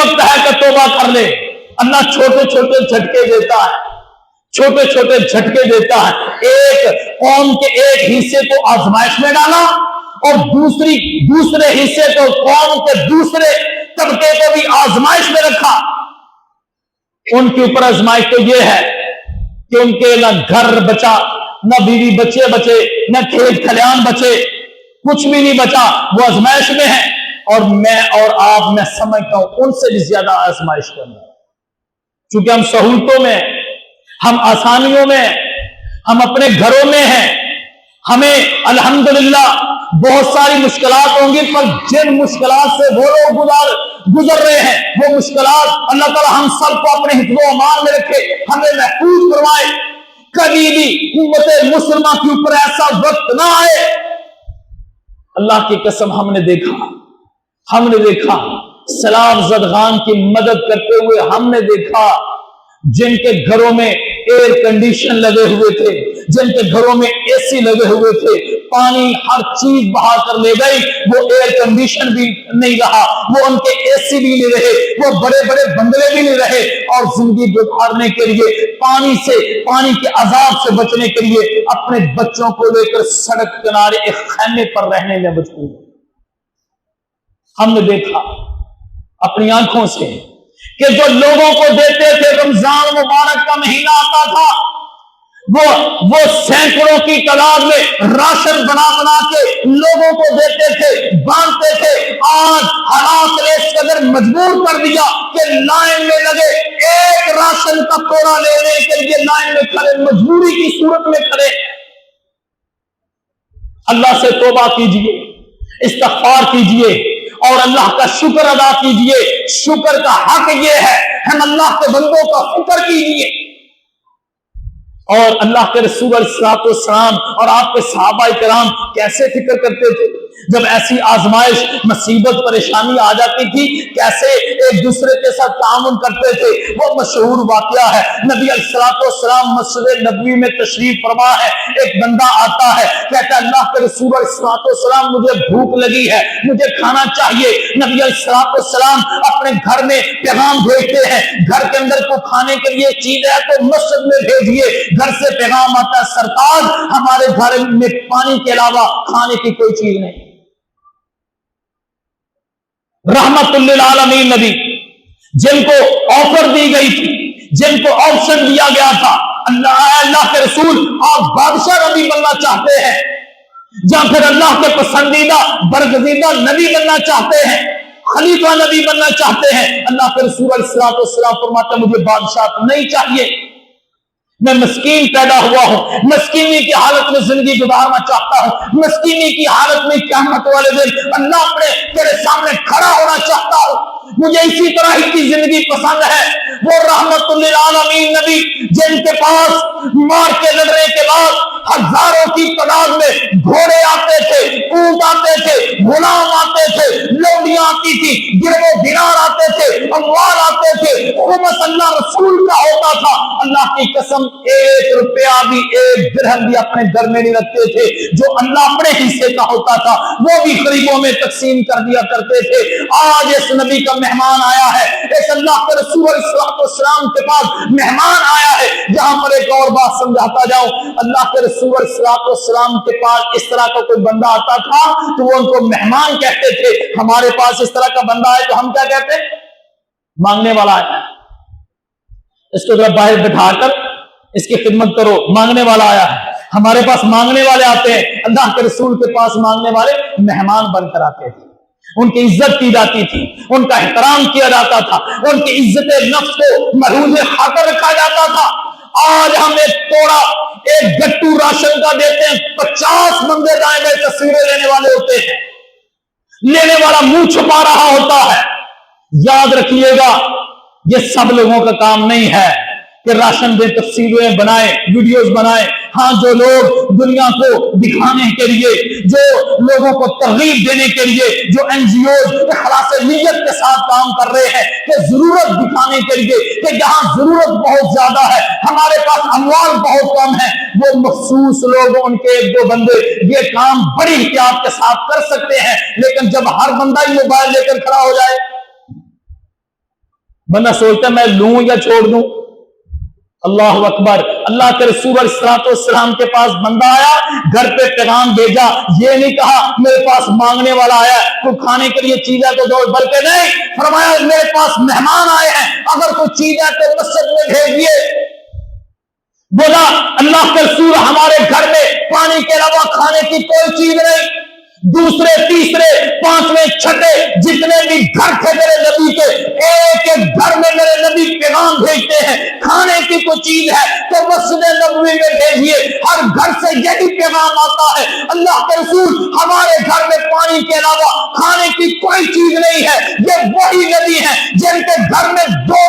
وقت ہے کہ توبہ کر لے. اللہ چھوٹے چھوٹے جھٹکے دیتا ہے, چھوٹے چھوٹے جھٹکے دیتا ہے. ایک قوم کے ایک حصے کو آزمائش میں ڈالا اور دوسرے حصے کو, قوم کے دوسرے طبقے کو بھی آزمائش میں رکھا. ان کے اوپر آزمائش تو یہ ہے کہ ان کے نہ گھر بچا, نہ بیوی بچے بچے, نہ کھیت کھلیان بچے, کچھ بھی نہیں بچا. وہ آزمائش میں ہے. اور میں اور آپ, میں سمجھتا ہوں ان سے بھی زیادہ آزمائش کرنا, چونکہ ہم سہولتوں میں, ہم آسانیوں میں, ہم اپنے گھروں میں ہیں. ہمیں الحمدللہ بہت ساری مشکلات ہوں گی, پر جن مشکلات سے وہ لوگ گزر رہے ہیں, وہ مشکلات اللہ تعالی ہم سب کو اپنے حفظ و امان میں رکھے, ہمیں محفوظ فرمائے. کبھی بھی امت مسلمہ کے اوپر ایسا وقت نہ آئے. اللہ کی قسم ہم نے دیکھا سیلاب زدگان کی مدد کرتے ہوئے, ہم نے دیکھا جن کے گھروں میں ایئر کنڈیشن لگے ہوئے تھے, جن کے گھروں میں اے سی لگے ہوئے تھے, پانی ہر چیز بہا کر لے گئی. وہ ایئر کنڈیشن بھی نہیں رہا, وہ ان کے اے سی بھی نہیں رہے, وہ بڑے بڑے بنگلے بھی نہیں رہے. اور زندگی گزارنے کے لیے پانی کے عذاب سے بچنے کے لیے اپنے بچوں کو لے کر سڑک کنارے ایک خیمے پر رہنے میں مجبور. ہم نے دیکھا اپنی آنکھوں سے کہ جو لوگوں کو دیتے تھے, رمضان مبارک کا مہینہ آتا تھا, وہ سینکڑوں کی تعداد میں راشن بنا کے لوگوں کو دیتے تھے, بانٹتے تھے. آج حالات نے اس قدر مجبور کر دیا کہ لائن میں لگے, ایک راشن کا کوڑا لینے کے لیے لائن میں کھڑے, مجبوری کی صورت میں کھڑے. اللہ سے توبہ کیجئے, استغفار کیجئے اور اللہ کا شکر ادا کیجئے. شکر کا حق یہ ہے, ہم اللہ کے بندوں کا فکر کیجئے. اور اللہ کے رسول صلی اللہ علیہ وسلم اور آپ کے صحابہ کرام کیسے فکر کرتے تھے جب ایسی آزمائش, مصیبت, پریشانی آ جاتی تھی, کیسے ایک دوسرے کے ساتھ تعاون کرتے تھے. وہ مشہور واقعہ ہے, نبی علیہ الصلوۃ والسلام مسجد نبوی میں تشریف فرما ہے. ایک بندہ آتا ہے, کہتا ہے اللہ کے رسول علیہ الصلوۃ والسلام مجھے بھوک لگی ہے, مجھے کھانا چاہیے. نبی علیہ الصلوۃ والسلام اپنے گھر میں پیغام بھیجتے ہیں, گھر کے اندر کو کھانے کے لیے چیز ہے تو مسجد میں بھیجیے. گھر سے پیغام آتا ہے, سرکار ہمارے گھر میں پانی کے علاوہ کھانے کی کوئی چیز نہیں. رحمت للعالمین نبی, جن کو آفر دی گئی تھی, جن کو آپشن دیا گیا تھا, اللہ کے رسول آپ بادشاہ نبی بننا چاہتے ہیں یا پھر اللہ کے پسندیدہ برگزیدہ نبی بننا چاہتے ہیں, خلیفہ نبی بننا چاہتے ہیں. اللہ کے رسول علیہ الصلوۃ والسلام فرماتے ہیں مجھے بادشاہ نہیں چاہیے, میں مسکین پیدا ہوا ہوں, مسکینی کی حالت میں زندگی گزارنا چاہتا ہوں, مسکینی کی حالت میں قیامت والے دن اللہ اپنے تیرے سامنے کھڑا ہونا چاہتا ہوں. مجھے اسی طرح ہی کی زندگی پسند ہے. وہ رحمت للعالمین نبی جن کے پاس مار کے لڑنے کے بعد ہزاروں کی تعداد میں گھوڑے آتے تھے, اونٹ آتے تھے, غلام آتے تھے, لوڈیاں آتی تھی, گرو دینار آتے تھے, اموال آتے تھے, خمس اللہ رسول کا ہوتا تھا. اللہ کی قسم ایک روپیہ بھی, ایک درہم بھی اپنے گھر میں نہیں رکھتے تھے. جو اللہ اپنے حصے کا ہوتا تھا وہ بھی غریبوں میں تقسیم کر دیا کرتے تھے. آج اس نبی کا مہمان آیا ہے, اس اللہ کے رسول صلی اللہ علیہ وسلم کے پاس مہمان آیا ہے. جہاں پر ایک اور بات سمجھاتا جاؤں, اللہ کے رسول صلی اللہ علیہ وسلم کے پاس اس طرح کا کوئی بندہ آتا تھا تو وہ ان کو مہمان کہتے تھے. ہمارے پاس اس طرح کا بندہ ہے تو ہم کیا کہتے ہیں, مانگنے والا آیا ہے, اس کو ذرا باہر بٹھا کر اس کی خدمت کرو, مانگنے والا آیا ہے. ہمارے پاس مانگنے والے آتے ہیں, اللہ کے رسول کے پاس مانگنے والے مہمان بن کر آتے تھے. ان کی عزت کی جاتی تھی, ان کا احترام کیا جاتا تھا, ان کی عزت نفس کو محروم خاطر رکھا جاتا تھا. آج ہم ایک توڑا, ایک گٹو راشن کا دیتے ہیں, 50 بندے دائیں بائیں تصویریں لینے والے ہوتے ہیں, لینے والا منہ چھپا رہا ہوتا ہے. یاد رکھیے گا یہ سب لوگوں کا کام نہیں ہے کہ راشن دے, تفصیلیں بنائے, ویڈیوز بنائے. ہاں, جو لوگ دنیا کو دکھانے کے لیے, جو لوگوں کو ترغیب دینے کے لیے, جو این جی اوز اخلاص نیت کے ساتھ کام کر رہے ہیں کہ ضرورت دکھانے کے لیے کہ جہاں ضرورت بہت زیادہ ہے, ہمارے پاس اموال بہت کم ہے, وہ مخصوص لوگ, ان کے 1-2 بندے یہ کام بڑی احتیاط کے ساتھ کر سکتے ہیں. لیکن جب ہر بندہ ہی موبائل لے کر کھڑا ہو جائے, بندہ سوچتا ہے میں لوں یا چھوڑ دوں. اللہ اکبر. اللہ کے رسول علیہ الصلوۃ والسلام کے پاس بندہ آیا, گھر پہ پیغام بھیجا, یہ نہیں کہا میرے پاس مانگنے والا آیا ہے کوئی کھانے کے لیے چیز ہے تو دو, بلکہ نہیں فرمایا میرے پاس مہمان آئے ہیں, اگر کوئی چیز ہے تو مسجد میں بھیجیے. بولا اللہ کے رسول ہمارے گھر میں پانی کے علاوہ کھانے کی کوئی چیز نہیں. دوسرے تیسرے پانچویں چھٹے جتنے بھی گھر تھے میرے نبی کے, ایک ایک گھر میں میرے نبی پیغام بھیجتے ہیں کھانے کی کوئی چیز ہے تو مسجد نبوی میں بھیجیے. ہر گھر سے یہی پیغام آتا ہے اللہ کے رسول ہمارے گھر میں پانی کے علاوہ کھانے کی کوئی چیز نہیں ہے. یہ وہی نبی ہیں جن کے گھر میں دو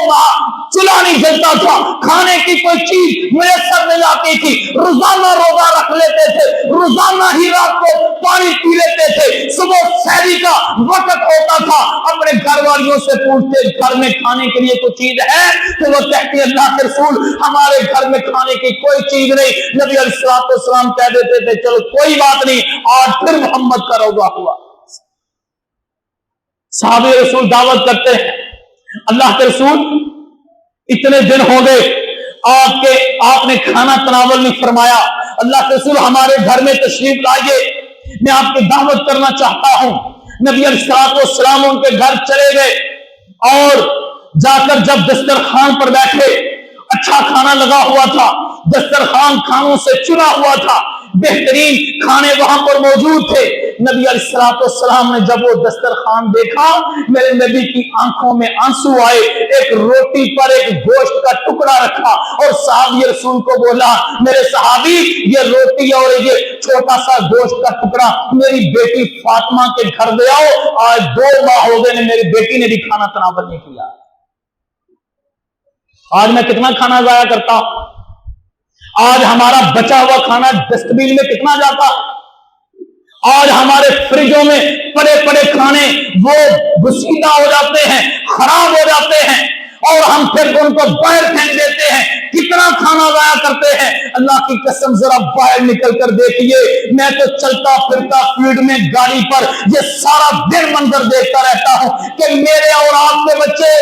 ماہ چولہا نہیں جلتا تھا, کھانے کی کوئی چیز میسر نہیں آتی تھی, روزانہ روزہ رکھ لیتے تھے, روزانہ ہی رات کو پانی پی لیتے تھے, صبح سحری کا وقت ہوتا تھا اپنے گھر والیوں سے پوچھتے گھر میں کھانے کے لیے کوئی چیز ہے تو وہ کہتے اللہ کے رسول ہمارے گھر میں کھانے کی کوئی چیز نہیں. نبی علیہ الصلوۃ والسلام کہہ دیتے تھے چلو کوئی بات نہیں, آج پھر محمد کا روزہ ہوا. صحابہ رسول دعوت کرتے ہیں اللہ کے رسول اتنے دن ہو گئے آپ نے کھانا تناول نہیں فرمایا, اللہ کے رسول ہمارے گھر میں تشریف لائیے, میں آپ کی دعوت کرنا چاہتا ہوں. نبی علیہ الصلوۃ والسلام ان کے گھر چلے گئے اور جا کر جب دسترخوان پر بیٹھے, اچھا کھانا لگا ہوا تھا, دسترخوان کھانوں سے چنا ہوا تھا, بہترین کھانے وہاں پر موجود تھے. نبی علیہ الصلوۃ والسلام نے جب وہ دسترخوان دیکھا میرے نبی کی آنکھوں میں آنسو آئے, ایک روٹی پر ایک گوشت کا ٹکڑا رکھا اور صحابی رسول کو بولا میرے صحابی یہ روٹی اور یہ چھوٹا سا گوشت کا ٹکڑا میری بیٹی فاطمہ کے گھر دے آؤ, آج 2 ماہ ہو گئے میری بیٹی نے بھی کھانا تناول نہیں کیا. آج میں کتنا کھانا ضائع کرتا ہوں, آج ہمارا بچا ہوا کھانا ڈسٹ بین میں کتنا جاتا, آج ہمارے فریجوں میں پڑے پڑے کھانے وہ بسیدہ ہو جاتے ہیں, خراب ہو جاتے ہیں اور ہم پھر ان کو باہر پھینک دیتے ہیں. کتنا کھانا ضائع کرتے ہیں. اللہ کی قسم ذرا باہر نکل کر دیکھیے, میں تو چلتا پھرتا فیلڈ میں گاڑی پر یہ سارا دن منظر دیکھتا رہتا ہوں کہ میرے اور آپ کے بچے,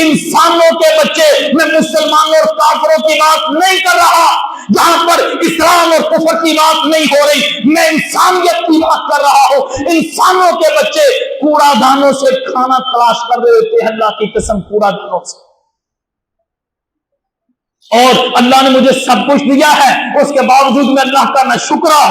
انسانوں کے بچے, میں مسلمانوں اور کافروں کی بات نہیں کر رہا, جہاں پر اسلام اور کفر کی بات نہیں ہو رہی, میں انسانیت کی بات کر رہا ہوں. انسانوں کے بچے کوڑا دانوں سے کھانا تلاش کر رہے ہوتے ہیں, اللہ کی قسم کوڑا دانوں سے. اور اللہ نے مجھے سب کچھ دیا ہے, اس کے باوجود میں اللہ کا نہ شکرا,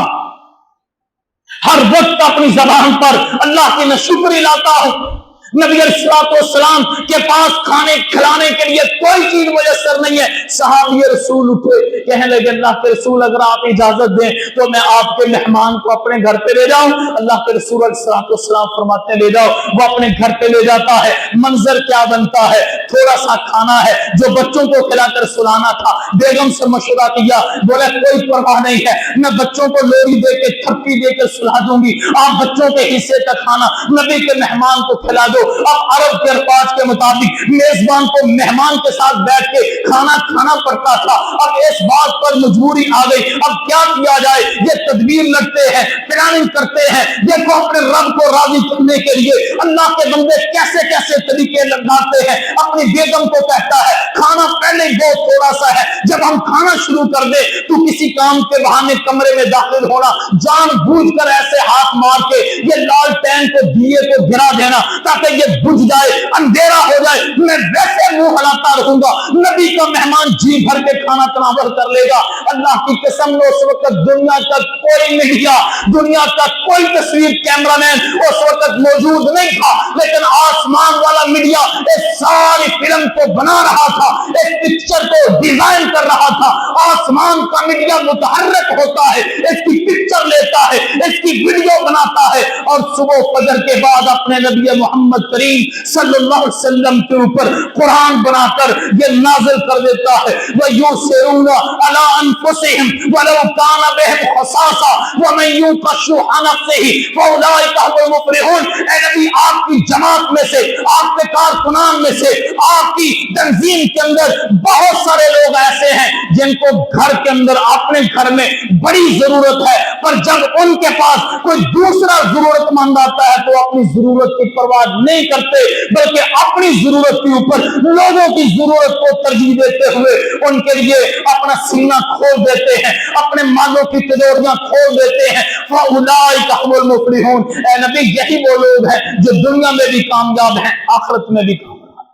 ہر وقت اپنی زبان پر اللہ کی نہ شکری لاتا ہوں. نبی علیہ الصلوۃ والسلام کے پاس کھانے کھلانے کے لیے کوئی چیز میسر نہیں ہے. صحابی رسول اٹھے, کہنے لگے اللہ کے رسول اگر آپ اجازت دیں تو میں آپ کے مہمان کو اپنے گھر پہ لے جاؤں. اللہ کے رسول علیہ الصلوۃ والسلام فرماتے ہیں لے جاؤ. وہ اپنے گھر پہ لے جاتا ہے, منظر کیا بنتا ہے, تھوڑا سا کھانا ہے جو بچوں کو کھلا کر سلانا تھا. بیگم سے مشورہ کیا, بولا کوئی پرواہ نہیں ہے, میں بچوں کو لوری دے کے تھپکی دے کے سلا دوں گی, آپ بچوں کے حصے کا کھانا نبی کے مہمان کو کھلا دو. اب عرب کے الفاظ کے مطابق میزبان کو مہمان کے ساتھ بیٹھ کے کھانا کھانا پڑتا تھا. اب اس بات پر مجبوری آ گئی, اب کیا کیا جائے, یہ تدبیر لگتے ہیں, پلاننگ کرتے ہیں. دیکھو اپنے رب کو راضی کرنے کے لیے اللہ کے بندے کیسے کیسے طریقے لگاتے ہیں. اپنی بیگم کو کہتا ہے کھانا پہلے بہت تھوڑا سا ہے, جب ہم کھانا شروع کر دیں تو کسی کام کے بہانے کمرے میں داخل ہونا, جان بوجھ کر ایسے ہاتھ مار کے یہ لالٹین کو دیے کو گرا دینا تاکہ یہ بجھ جائے, اندھیرا ہو جائے, میں ویسے منہ ہلاتا رہوں گا. نبی کا مہمان جی بھر کے کھانا تناول کر لے گا. اللہ کی قسم اس وقت دنیا کا کوئی میڈیا, دنیا کا کوئی تصویر کیمرہ مین اس وقت موجود نہیں تھا, لیکن آسمان والا میڈیا اس ساری فلم کو بنا رہا تھا, اس پکچر کو ڈیزائن کر رہا تھا. آسمان کا میڈیا متحرک ہوتا ہے, اس کی پکچر لیتا ہے, اس کی ویڈیو بناتا ہے اور صبح فجر کے بعد اپنے نبی محمد کریم صلی اللہ علیہ وسلم کے اوپر قرآن بنا کر یہ نازل کر دیتا ہے. وَيُؤْثِرُونَ عَلَىٰ أَنفُسِهِمْ وَلَوْ كَانَ بِهِمْ خَصَاصَةٌ وَمَن يُوقَ شُحَّ نَفْسِهِ فَأُولَٰئِكَ هُمُ الْمُفْلِحُونَ. اے نبی آپ کی جماعت میں سے, آپ کے کارکنان میں سے آپ کی تنظیم کے اندر بہت سارے لوگ ایسے ہیں جن کو گھر کے اندر اپنے گھر میں بڑی ضرورت ہے، پر جب ان کے پاس کوئی دوسرا ضرورت مند آتا ہے تو اپنی ضرورت کی پرواہ نہیں کرتے، بلکہ اپنی ضرورت کے اوپر لوگوں کی ضرورت کو ترجیح دیتے ہوئے ان کے لیے اپنا سینہ کھول دیتے ہیں، اپنے مالوں کی تجوریاں کھول دیتے ہیں۔ فَأُولَٰئِکَ هُمُ الْمُفْلِحُونَ، اے نبی یہی وہ لوگ ہیں جو دنیا میں بھی کامیاب ہیں، آخرت میں بھی کامیاب ہیں۔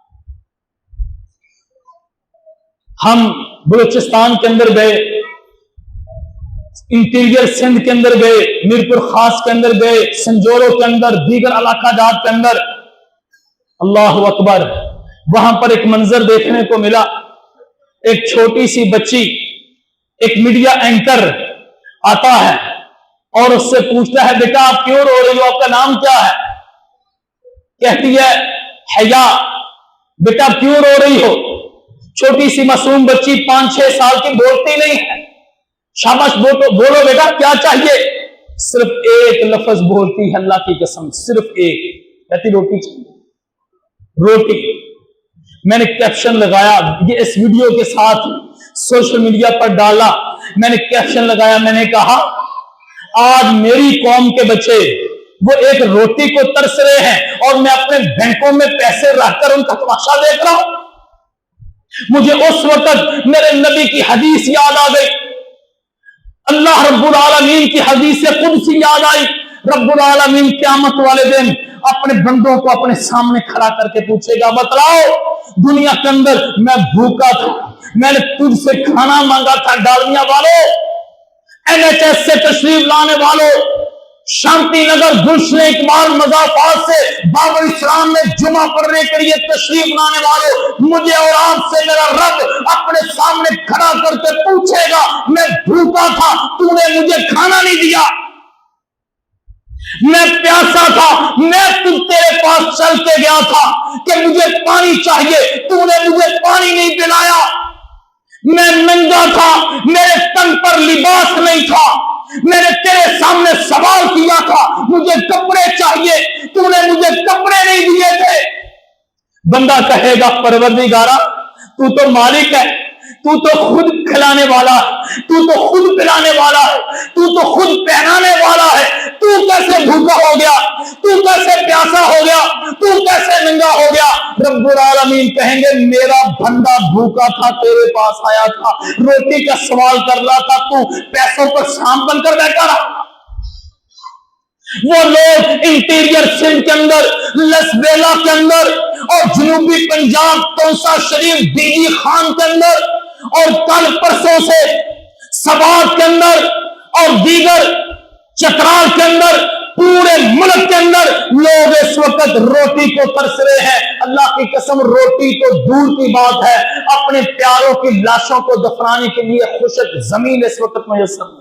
ہم بلوچستان کے اندر گئے، انٹیریئر سندھ کے اندر گئے، میرپور خاص کے اندر گئے، سنجوروں کے اندر، دیگر علاقہ جات کے اندر، اللہ اکبر، وہاں پر ایک منظر دیکھنے کو ملا۔ ایک چھوٹی سی بچی، ایک میڈیا اینکر آتا ہے اور اس سے پوچھتا ہے بیٹا آپ کیوں رو رہی ہو، آپ کا نام کیا ہے؟ کہتی ہے حیا۔ بیٹا کیوں رو رہی ہو؟ چھوٹی سی معصوم بچی 5-6 سال کی بولتی نہیں ہے۔ شاباش بولو بیٹا کیا چاہیے؟ صرف ایک لفظ بولتی ہے، اللہ کی قسم صرف ایک، کہتی روٹی چاہیے، روٹی۔ میں نے کیپشن لگایا، یہ اس ویڈیو کے ساتھ سوشل میڈیا پر ڈالا، میں نے کیپشن لگایا، میں نے کہا آج میری قوم کے بچے وہ ایک روٹی کو ترس رہے ہیں اور میں اپنے بینکوں میں پیسے رکھ کر ان کا تماشا دیکھ رہا ہوں۔ مجھے اس وقت میرے نبی کی حدیث یاد آ گئی، اللہ رب العالمین کی حدیث قدسی یاد آئی۔ رب العالمین قیامت والے دن اپنے بندوں کو اپنے سامنے کھڑا کر کے پوچھے گا بتلاؤ دنیا کے اندر میں بھوکا تھا، میں نے تجھ سے کھانا مانگا تھا، ڈالمیا والوں، NHS سے تشریف لانے والوں، شانتی نگر گلشن اقبال مضافات سے بابر اسلام میں جمعہ پڑھنے کے لیے تشریف لانے والوں، مجھے اور آپ سے میرا رب اپنے سامنے کھڑا کر کے پوچھے گا میں بھوکا تھا، تو نے مجھے کھانا نہیں دیا، میں پیاسا تھا، میں تیرے پاس چل کے گیا تھا کہ مجھے پانی چاہیے، تو نے مجھے پانی نہیں پلایا، میں ننگا تھا، میرے تن پر لباس نہیں تھا، میں نے تیرے سامنے سوال کیا تھا مجھے کپڑے چاہیے، تو نے مجھے کپڑے نہیں دیے تھے۔ بندہ کہے گا پروردگارا تو تو مالک ہے، تو تو خود کھلانے والا ہے، تو تو خود پلانے والا ہے، تو تو خود پہنانے والا ہے، تو کیسے بھوکا ہو گیا، تو کیسے پیاسا ہو گیا، تو کیسے ننگا ہو گیا؟ رب العالمین کہیں گے میرا بندہ بھوکا تھا، تیرے پاس آیا تھا، روٹی کا سوال کر رہا تھا، تو پیسوں پر سانپ بن کر بیٹھا رہا۔ وہ لوگ انٹیریئر سندھ کے اندر، لسبیلا کے اندر اور جنوبی پنجاب تونسا شریف بی بی خان کے اندر اور کل پرسوں سے سوات کے اندر اور دیگر چترال کے اندر، پورے ملک کے اندر لوگ اس وقت روٹی کو ترس رہے ہیں۔ اللہ کی قسم روٹی تو دور کی بات ہے، اپنے پیاروں کی لاشوں کو دفنانے کے لیے خشک زمین اس وقت میسر